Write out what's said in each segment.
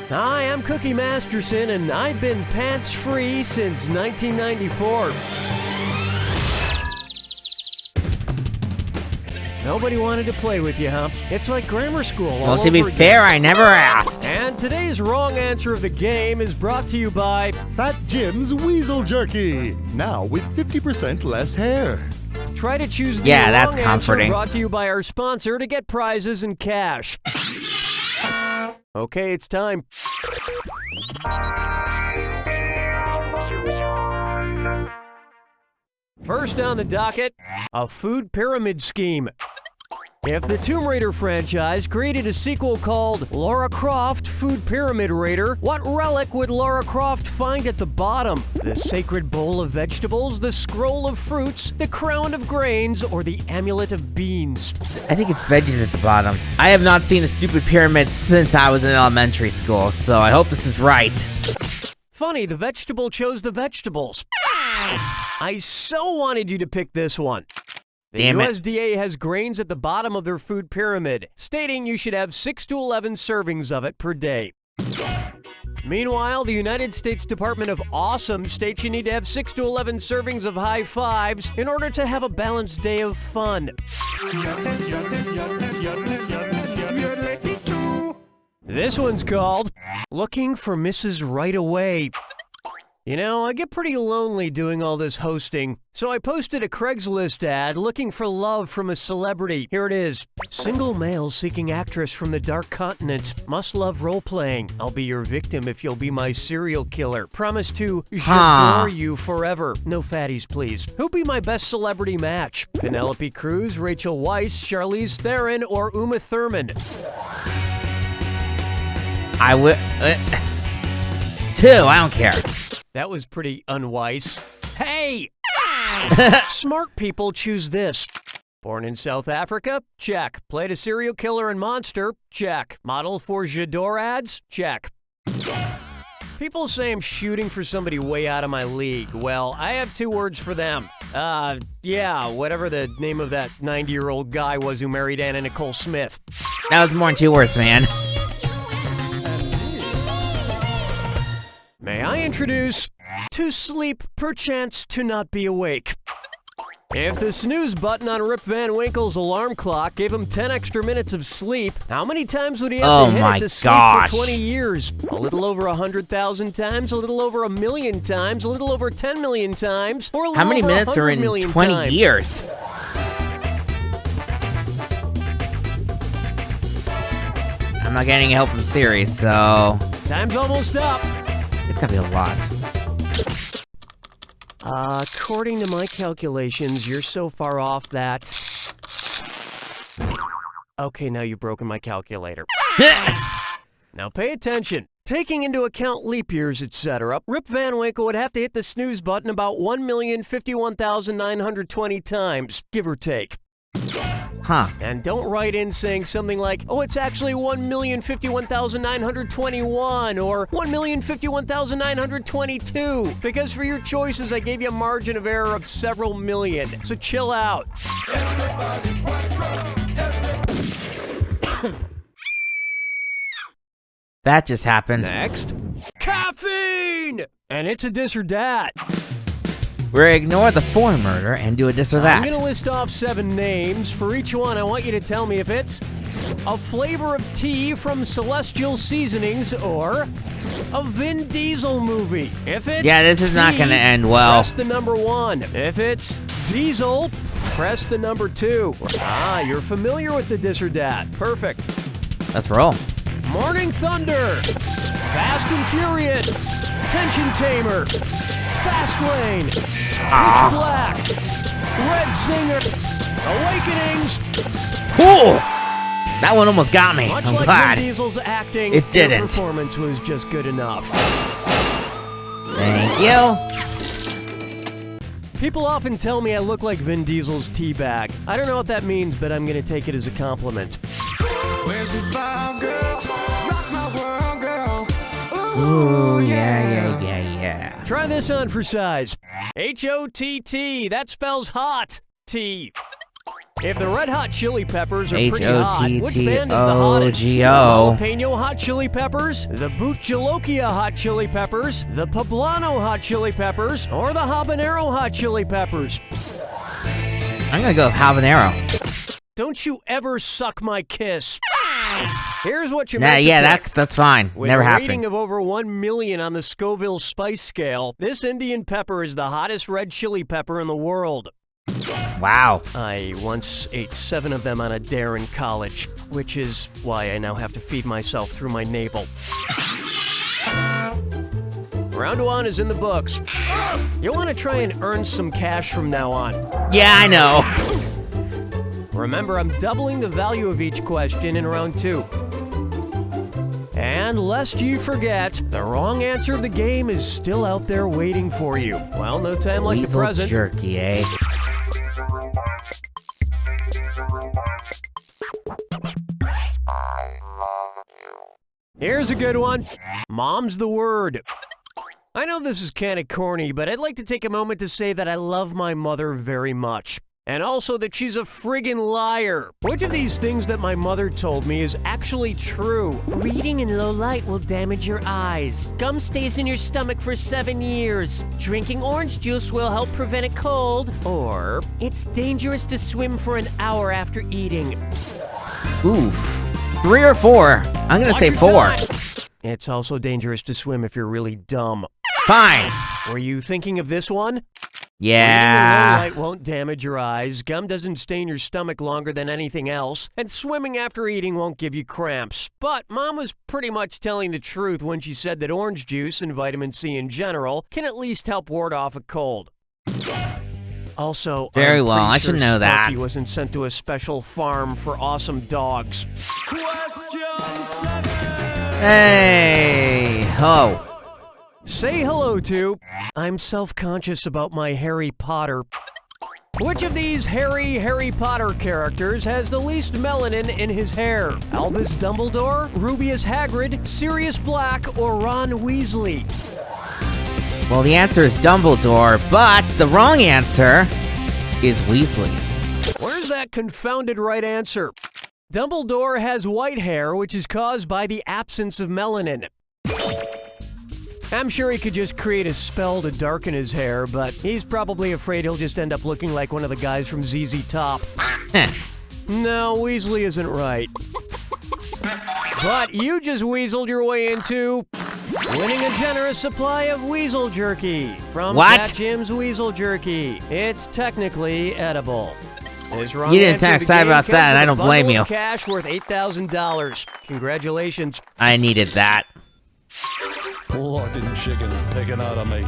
Hi, I'm Cookie Masterson, and I've been pants-free since 1994. Nobody wanted to play with you, huh? It's like grammar school all Well, to be over fair, again. I never asked. And today's wrong answer of the game is brought to you by Fat Jim's Weasel Jerky, now with 50% less hair. Try to choose the Yeah, wrong that's answer, comforting. brought to you by our sponsor to get prizes and cash. Okay, it's time. First on the docket, a food pyramid scheme. If the Tomb Raider franchise created a sequel called Lara Croft Food Pyramid Raider, what relic would Lara Croft find at the bottom? The sacred bowl of vegetables, the scroll of fruits, the crown of grains, or the amulet of beans? I think it's veggies at the bottom. I have not seen a stupid pyramid since I was in elementary school, so I hope this is right. Funny, the vegetable chose the vegetables. I so wanted you to pick this one. The Damn it. USDA has grains at the bottom of their food pyramid, stating you should have 6 to 11 servings of it per day. Meanwhile, the United States Department of Awesome states you need to have 6 to 11 servings of high fives in order to have a balanced day of fun. This one's called Looking for Mrs. Right Away. You know, I get pretty lonely doing all this hosting, so I posted a Craigslist ad looking for love from a celebrity. Here it is. Single male seeking actress from the dark continent. Must love role-playing. I'll be your victim if you'll be my serial killer. Promise to adore you forever. No fatties, please. Who'll be my best celebrity match? Penelope Cruz, Rachel Weisz, Charlize Theron, or Uma Thurman? I would... 2, I don't care. That was pretty unwise. Hey! Smart people choose this. Born in South Africa? Check. Played a serial killer and monster? Check. Model for J'adore ads? Check. People say I'm shooting for somebody way out of my league. Well, I have 2 words for them. Yeah, whatever the name of that 90-year-old guy was who married Anna Nicole Smith. That was more than 2 words, man. May I introduce To Sleep, Perchance to Not Be Awake. If the snooze button on Rip Van Winkle's alarm clock gave him 10 extra minutes of sleep, how many times would he have to hit it to sleep for 20 years? A little over 100,000 times, a little over 1 million times, a little over 10 million times, or a little How many over minutes are 100 in million 20 times? years? I'm not getting help from Siri, so... Time's almost up. It's gotta be a lot. According to my calculations, you're so far off that... Okay, now you've broken my calculator. Now pay attention. Taking into account leap years, etc., Rip Van Winkle would have to hit the snooze button about 1,051,920 times, give or take. Huh. And don't write in saying something like, oh, it's actually 1,051,921 or 1,051,922, because for your choices, I gave you a margin of error of several million. So chill out. That just happened. Next, caffeine! And it's a this or that. We're ignore the foreign murder and do a this or that. I'm gonna list off 7 names. For each one, I want you to tell me if it's a flavor of tea from Celestial Seasonings or a Vin Diesel movie. If it's Yeah, this is not tea, gonna end well. Press the number 1. If it's Diesel, press the number 2. Ah, you're familiar with the this or that. Perfect. Let's roll. Morning Thunder, Fast and Furious, Tension Tamer, Fast Lane, Pitch Black, Red Singer, Awakenings. Cool! That one almost got me. Much I'm like glad. Vin Diesel's acting, It their didn't. performance was just good enough. Thank you. People often tell me I look like Vin Diesel's teabag. I don't know what that means, but I'm gonna take it as a compliment. Where's the vibe, girl? Rock my world, girl. Ooh, yeah. Try this on for size. H-O-T-T, that spells hot. T. If the Red Hot Chili Peppers are pretty hot, which band is the hottest? H-O-T-T-O-G-O. Jalapeno Hot Chili Peppers, the Bootjalokia Hot Chili Peppers, the Poblano Hot Chili Peppers, or the Habanero Hot Chili Peppers? I'm gonna go with habanero. Don't you ever suck my kiss. Here's what you Nah, meant to yeah, pick. that's fine. With Never a happened. rating of over 1 million on the Scoville Spice Scale, this Indian pepper is the hottest red chili pepper in the world. Wow. I once ate 7 of them on a dare in college, which is why I now have to feed myself through my navel. Round 1 is in the books. You'll want to try and earn some cash from now on. Yeah, I know. Remember, I'm doubling the value of each question in round 2. And lest you forget, the wrong answer of the game is still out there waiting for you. Well, no time like the Weasel present. jerky, eh? Here's a good one. Mom's the word. I know this is kind of corny, but I'd like to take a moment to say that I love my mother very much. And also that she's a friggin' liar. Which of these things that my mother told me is actually true? Reading in low light will damage your eyes. Gum stays in your stomach for 7 years. Drinking orange juice will help prevent a cold. Or, it's dangerous to swim for an hour after eating. Oof. 3 or 4? I'm gonna say 4. It's also dangerous to swim if you're really dumb. Fine. Were you thinking of this one? Yeah. Reading in low light won't damage your eyes, gum doesn't stain your stomach longer than anything else, and swimming after eating won't give you cramps. But Mom was pretty much telling the truth when she said that orange juice and vitamin C in general can at least help ward off a cold. Also, Very I'm well, pretty I sure should know that. Sparky wasn't sent to a special farm for awesome dogs. Hey. Ho. Say hello to. I'm self-conscious about my Harry Potter. Which of these Harry Potter characters has the least melanin in his hair? Albus Dumbledore, Rubius Hagrid, Sirius Black, or Ron Weasley? Well, the answer is Dumbledore, but the wrong answer is Weasley. Where's that confounded right answer? Dumbledore has white hair, which is caused by the absence of melanin. I'm sure he could just create a spell to darken his hair, but he's probably afraid he'll just end up looking like one of the guys from ZZ Top. No, Weasley isn't right. But you just weaseled your way into winning a generous supply of Weasel Jerky from What? Fat Jim's Weasel Jerky. It's technically edible. This wrong You didn't answer sound to the excited game about comes that, with I a don't blame bundle of you. Cash worth $8,000. Congratulations. I needed that. Blood and chickens picking out a mate.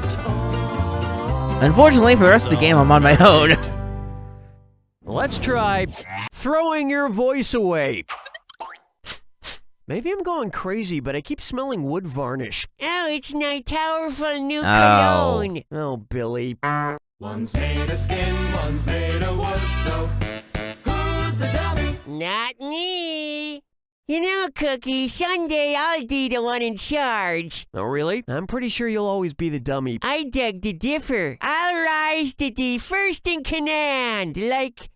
Unfortunately, for the rest of the game, I'm on my own. Let's try throwing your voice away. Maybe I'm going crazy, but I keep smelling wood varnish. Oh, it's my powerful new cologne. Oh, Billy. One's made of skin, one's made of wood, so who's the dummy? Not me. You know, Cookie, someday I'll be the one in charge. Oh, really? I'm pretty sure you'll always be the dummy. I beg to differ. I'll rise to the first in command, like,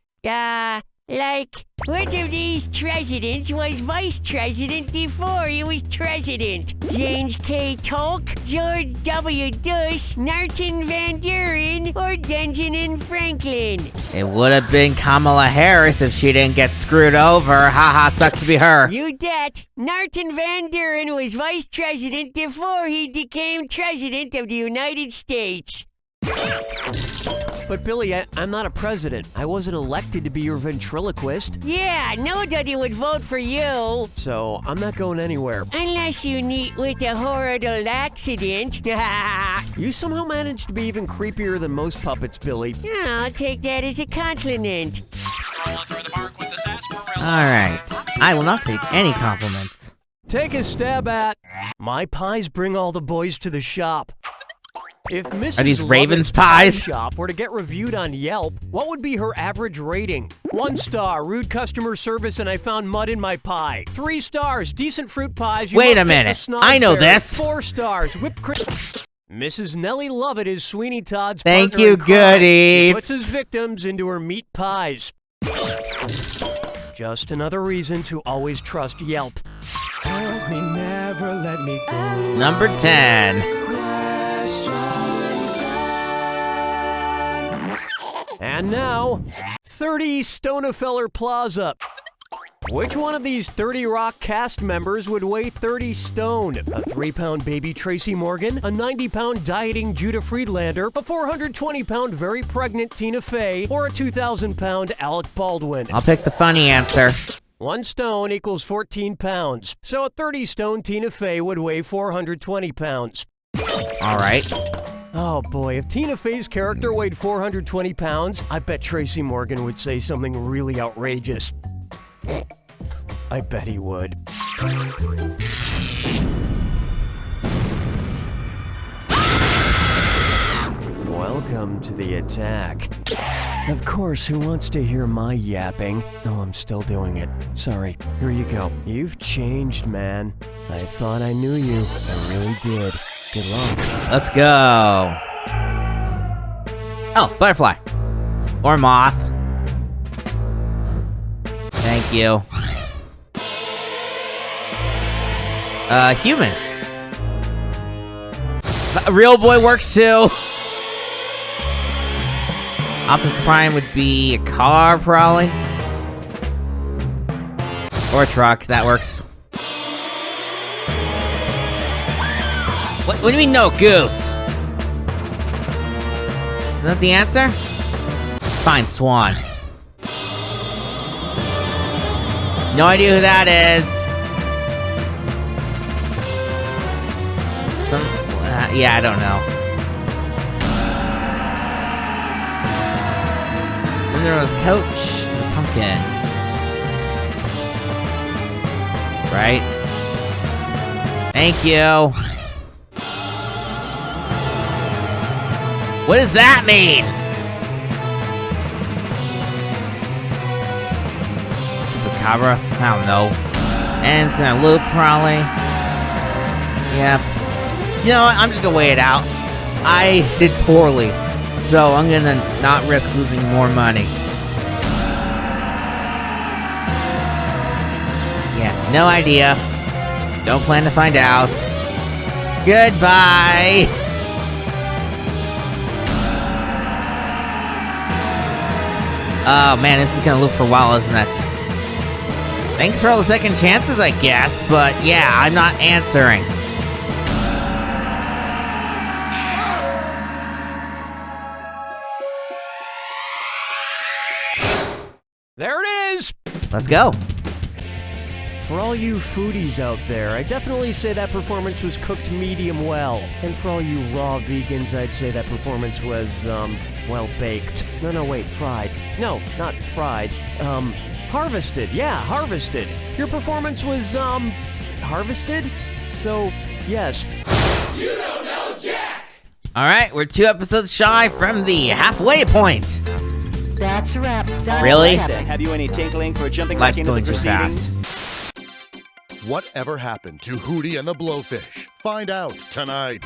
which of these presidents was vice president before he was president? James K. Polk, George W. Bush, Narton Van Buren, or Benjamin Franklin? It would have been Kamala Harris if she didn't get screwed over. Haha, sucks to be her. You bet. Narton Van Buren was vice president before he became president of the United States. But Billy, I'm not a president. I wasn't elected to be your ventriloquist. Yeah, nobody would vote for you. So I'm not going anywhere. Unless you meet with a horrible accident. You somehow managed to be even creepier than most puppets, Billy. I'll take that as a compliment. Alright. I will not take any compliments. Take a stab at my pies bring all the boys to the shop. If Mrs. Are these Lovett's Ravens pie pies? shop were to get reviewed on Yelp, what would be her average rating? 1 star, rude customer service and I found mud in my pie. 3 stars, decent fruit pies. You Wait must a get minute. the snod I know berry. this. 4 stars, whipped cream. Mrs. Nellie Lovett is Sweeney Todd's Thank partner you, in crime. goody. She puts his victims into her meat pies. Just another reason to always trust Yelp. Hold me, never let me go. Number 10. And now, 30 Stonefeller Plaza. Which one of these 30 Rock cast members would weigh 30 stone? A 3-pound baby Tracy Morgan, a 90-pound dieting Judah Friedlander, a 420-pound very pregnant Tina Fey, or a 2,000-pound Alec Baldwin? I'll pick the funny answer. 1 stone equals 14 pounds. So a 30-stone Tina Fey would weigh 420 pounds. All right. Oh boy, if Tina Fey's character weighed 420 pounds, I bet Tracy Morgan would say something really outrageous. I bet he would. Welcome to the attack. Of course, who wants to hear my yapping? Oh, I'm still doing it. Sorry. Here you go. You've changed, man. I thought I knew you. I really did. Good luck. Let's go. Oh, butterfly. Or moth. Thank you. Human. Real boy works too. Optimus Prime would be a car, probably. Or a truck, that works. What do you mean no goose? Is that the answer? Fine, swan. No idea who that is. Yeah, I don't know. Then there was Coach, the pumpkin. Right? Thank you. What does that mean? Chupacabra? I don't know. And it's gonna loop, probably. Yep. You know what? I'm just gonna weigh it out. I did poorly, so I'm gonna not risk losing more money. Yeah, no idea. Don't plan to find out. Goodbye! Oh man, this is gonna loop for a while, isn't it? Thanks for all the second chances, I guess, but yeah, I'm not answering. There it is! Let's go. For all you foodies out there, I definitely say that performance was cooked medium well. And for all you raw vegans, I'd say that performance was, well baked. No, wait, fried. No, not fried. Harvested. Yeah, harvested. Your performance was, harvested? So, yes. You don't know Jack! Alright, we're 2 episodes shy from the halfway point. That's a wrap. Done. Really? Have you any tinkling for jumping Life's back into the going too proceedings? fast. Whatever happened to Hootie and the Blowfish? Find out tonight.